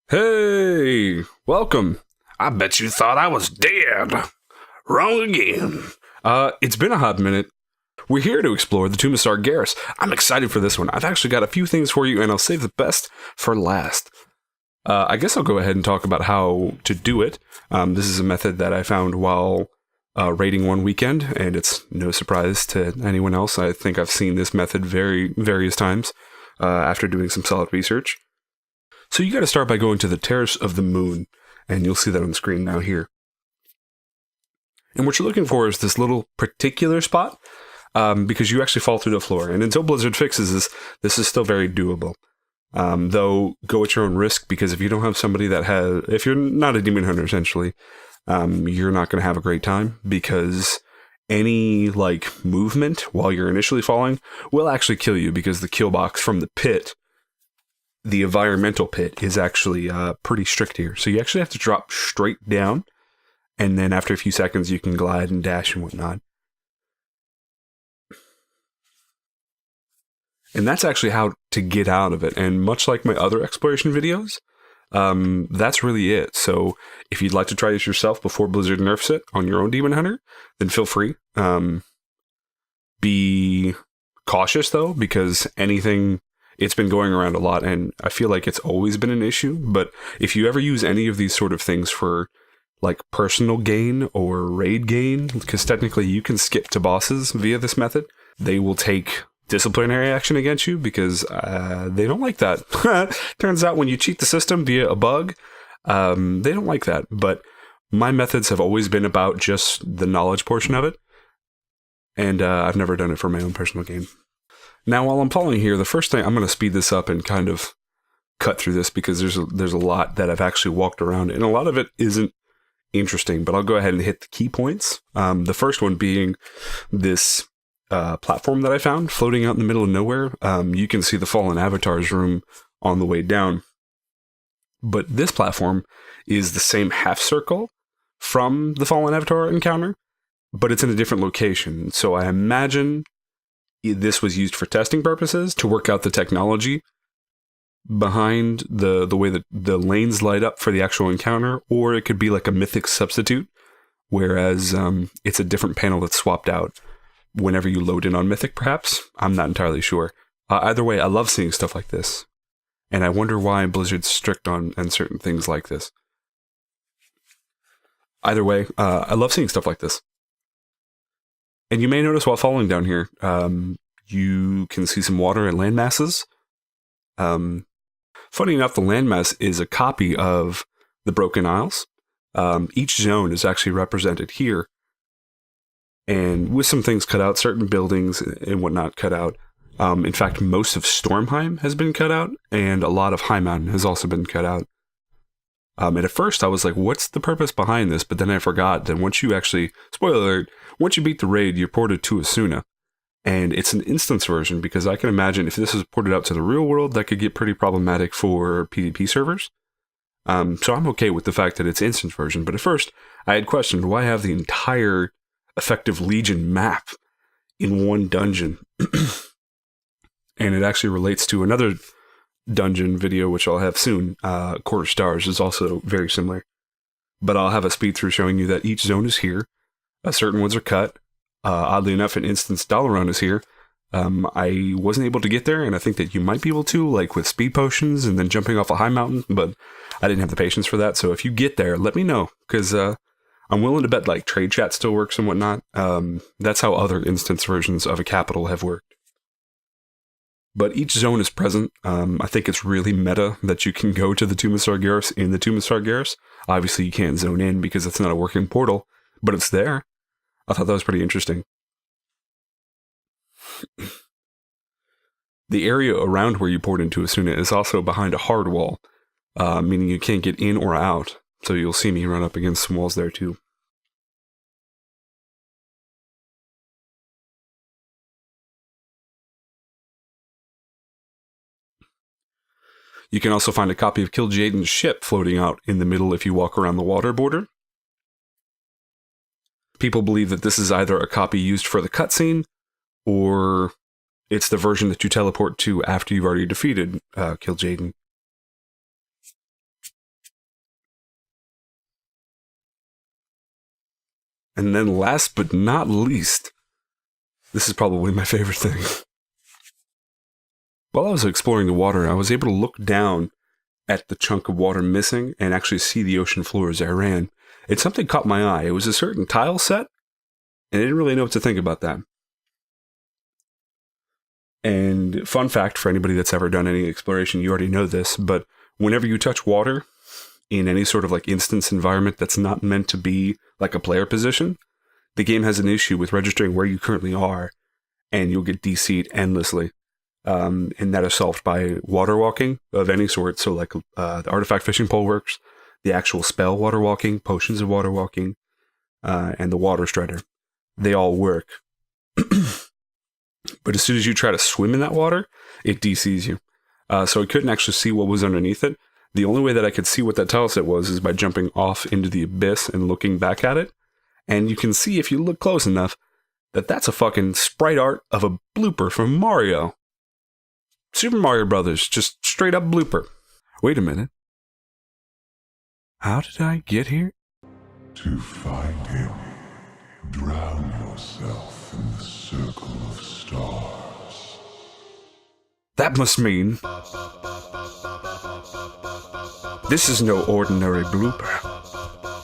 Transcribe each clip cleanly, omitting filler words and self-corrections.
Hey, welcome. I bet you thought I was dead. Wrong again. It's been a hot minute. We're here to explore the Tomb of Sargeras. I'm excited for this one. I've actually got a few things for you, and I'll save the best for last. I guess I'll go ahead and talk about how to do it. This is a method that I found while raiding one weekend, and it's no surprise to anyone else. I think I've seen this method various times after doing some solid research. So you got to start by going to the Terrace of the Moon, and you'll see that on the screen now here. And what you're looking for is this little particular spot, because you actually fall through the floor. And until Blizzard fixes this is still very doable. Though, go at your own risk, because if you don't have somebody that has... If you're not a demon hunter, essentially, you're not going to have a great time, because any, movement while you're initially falling will actually kill you, because the kill box from the pit... The environmental pit is actually pretty strict here. So you actually have to drop straight down, and then after a few seconds you can glide and dash and whatnot. And that's actually how to get out of it. And much like my other exploration videos, that's really it. So if you'd like to try this yourself before Blizzard nerfs it on your own Demon Hunter, then feel free. Be cautious though, because anything... It's been going around a lot, and I feel like it's always been an issue, but if you ever use any of these sort of things for, personal gain or raid gain, because technically you can skip to bosses via this method, they will take disciplinary action against you, because they don't like that. Turns out when you cheat the system via a bug, they don't like that, but my methods have always been about just the knowledge portion of it, and I've never done it for my own personal gain. Now, while I'm following here, the first thing, I'm going to speed this up and kind of cut through this, because there's a lot that I've actually walked around, and a lot of it isn't interesting, but I'll go ahead and hit the key points. The first one being this platform that I found floating out in the middle of nowhere. You can see the Fallen Avatar's room on the way down. But this platform is the same half circle from the Fallen Avatar encounter, but it's in a different location. So I imagine... this was used for testing purposes to work out the technology behind the way that the lanes light up for the actual encounter, or it could be like a mythic substitute, whereas it's a different panel that's swapped out whenever you load in on mythic, perhaps. I'm not entirely sure. Either way, I love seeing stuff like this, and I wonder why Blizzard's strict on certain things like this. Either way, I love seeing stuff like this. And you may notice while falling down here, you can see some water and land masses. Funny enough, the landmass is a copy of the Broken Isles. Each zone is actually represented here. And with some things cut out, certain buildings and whatnot cut out. In fact, most of Stormheim has been cut out, and a lot of High Mountain has also been cut out. And at first I was like, what's the purpose behind this? But then I forgot that once you actually, spoiler alert, once you beat the raid, you're ported to Asuna. And it's an instance version, because I can imagine if this is ported out to the real world, that could get pretty problematic for PvP servers. So I'm okay with the fact that it's instance version. But at first, I had questioned why have the entire effective Legion map in one dungeon. And it actually relates to another dungeon video, which I'll have soon. Quarter Stars is also very similar. But I'll have a speed through showing you that each zone is here. Certain ones are cut. Oddly enough, an instance Dalaran is here. I wasn't able to get there, and I think that you might be able to, with speed potions and then jumping off a high mountain, but I didn't have the patience for that. So if you get there, let me know, because I'm willing to bet trade chat still works and whatnot. That's how other instance versions of a capital have worked. But each zone is present. I think it's really meta that you can go to the Tomb of Sargeras in the Tomb of Sargeras. Obviously, you can't zone in because it's not a working portal, but it's there. I thought that was pretty interesting. The area around where you poured into Asuna is also behind a hard wall, meaning you can't get in or out. So you'll see me run up against some walls there too. You can also find a copy of Kil'jaeden's ship floating out in the middle if you walk around the water border. People believe that this is either a copy used for the cutscene, or it's the version that you teleport to after you've already defeated Kil'jaeden. And then last but not least, this is probably my favorite thing. While I was exploring the water, I was able to look down at the chunk of water missing and actually see the ocean floor as I ran. And something caught my eye. It was a certain tile set, and I didn't really know what to think about that. And fun fact for anybody that's ever done any exploration, you already know this, but whenever you touch water in any sort of like instance environment that's not meant to be like a player position, the game has an issue with registering where you currently are, and you'll get DC'd endlessly. And that is solved by water walking of any sort. So like the artifact fishing pole works, the actual spell water walking, potions of water walking, and the water strider. They all work. But as soon as you try to swim in that water, it DCs you. So I couldn't actually see what was underneath it. The only way that I could see what that tile set was is by jumping off into the abyss and looking back at it. And you can see, if you look close enough, that that's a fucking sprite art of a blooper from Mario. Super Mario Brothers, just straight up blooper. Wait a minute. How did I get here? To find him, drown yourself in the circle of stars. That must mean this is no ordinary blooper.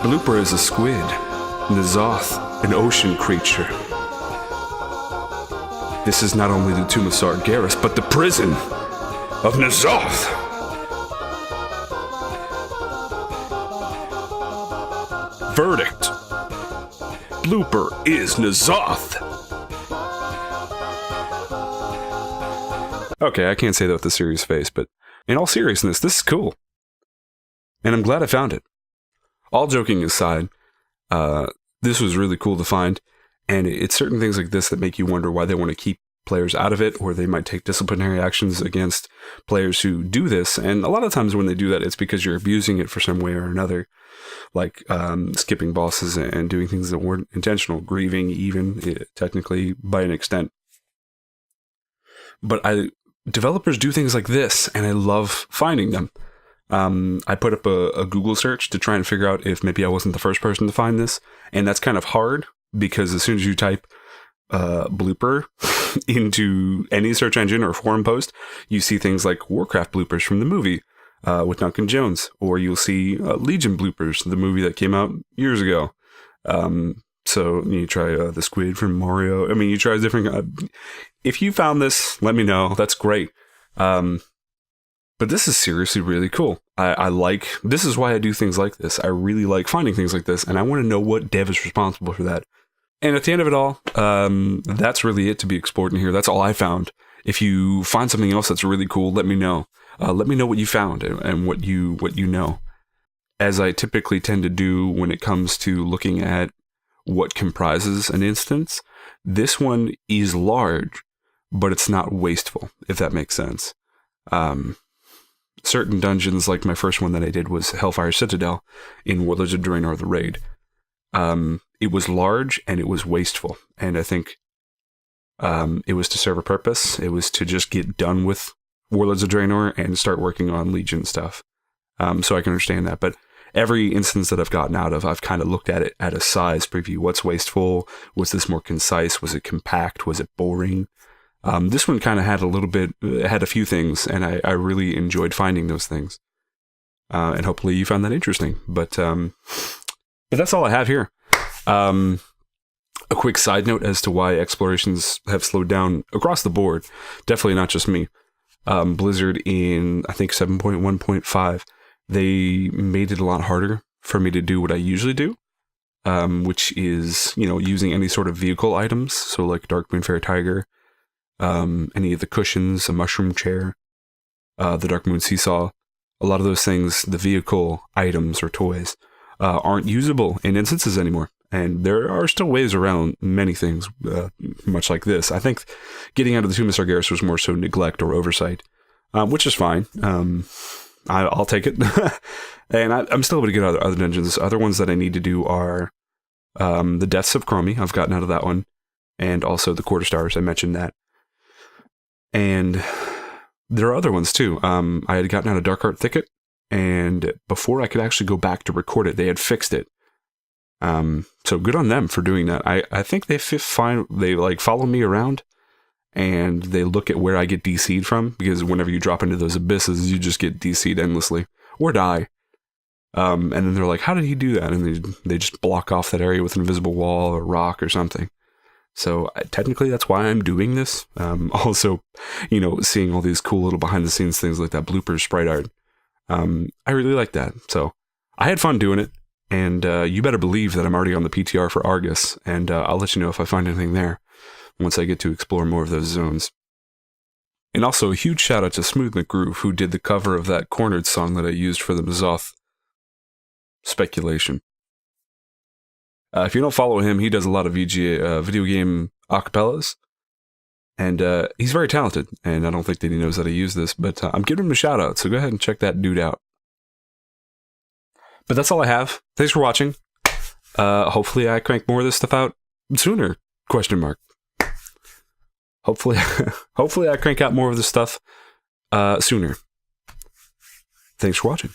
Blooper is a squid, N'Zoth, an ocean creature. This is not only the Tomb of Sargeras, but the prison of N'Zoth. Verdict. Blooper is N'Zoth. Okay, I can't say that with a serious face, but in all seriousness, this is cool. And I'm glad I found it. All joking aside, this was really cool to find. And it's certain things like this that make you wonder why they want to keep players out of it, or they might take disciplinary actions against players who do this. And a lot of times when they do that, it's because you're abusing it for some way or another, like skipping bosses and doing things that weren't intentional, grieving even, technically, by an extent. But developers do things like this, and I love finding them. I put up a Google search to try and figure out if maybe I wasn't the first person to find this, and that's kind of hard, because as soon as you type blooper into any search engine or forum post, you see things like Warcraft bloopers from the movie with Duncan Jones, or you'll see Legion bloopers, the movie that came out years ago. So you try the squid from Mario. I mean, you try different. If you found this, let me know. That's great. But this is seriously really cool. I like, this is why I do things like this. I really like finding things like this, and I want to know what dev is responsible for that. And at the end of it all, that's really it to be explored in here. That's all I found. If you find something else that's really cool, let me know. Let me know what you found and what you know. As I typically tend to do when it comes to looking at what comprises an instance, this one is large, but it's not wasteful, if that makes sense. Certain dungeons, like my first one that I did was Hellfire Citadel in Warlords of Draenor: The Raid. It was large and it was wasteful, and I think it was to serve a purpose. It was to just get done with Warlords of Draenor and start working on Legion stuff. So I can understand that, but every instance that I've gotten out of, I've kind of looked at it at a size preview. What's wasteful? Was this more concise? Was it compact? Was it boring? This one kind of had had a few things, and I really enjoyed finding those things. And hopefully you found that interesting. But that's all I have here. A quick side note as to why explorations have slowed down across the board. Definitely not just me. Blizzard in, I think, 7.1.5, they made it a lot harder for me to do what I usually do, which is, using any sort of vehicle items. So like Darkmoon Fair Tiger, any of the cushions, a mushroom chair, the Darkmoon Seesaw. A lot of those things, the vehicle items or toys, aren't usable in instances anymore. And there are still ways around many things, much like this. I think getting out of the Tomb of Sargeras was more so neglect or oversight, which is fine. I'll take it. And I'm still able to get out of other dungeons. Other ones that I need to do are the Deaths of Chromie. I've gotten out of that one. And also the Quarter Stars. I mentioned that. And there are other ones too. I had gotten out of Darkheart Thicket. And before I could actually go back to record it, they had fixed it. So good on them for doing that. I think they like follow me around and they look at where I get DC'd from, because whenever you drop into those abysses, you just get DC'd endlessly or die. And then they're like, how did he do that? And they just block off that area with an invisible wall or rock or something. So technically that's why I'm doing this. Also, seeing all these cool little behind the scenes things like that bloopers sprite art. I really like that. So I had fun doing it. And you better believe that I'm already on the PTR for Argus. And I'll let you know if I find anything there once I get to explore more of those zones. And also a huge shout out to Smooth McGroove, who did the cover of that Cornered song that I used for the Mazoth speculation. If you don't follow him, he does a lot of VGA, video game acapellas. And he's very talented, and I don't think that he knows how to use this, but I'm giving him a shout out, so go ahead and check that dude out. But that's all I have. Thanks for watching. Hopefully I crank more of this stuff out sooner, ? Hopefully I crank out more of this stuff sooner. Thanks for watching.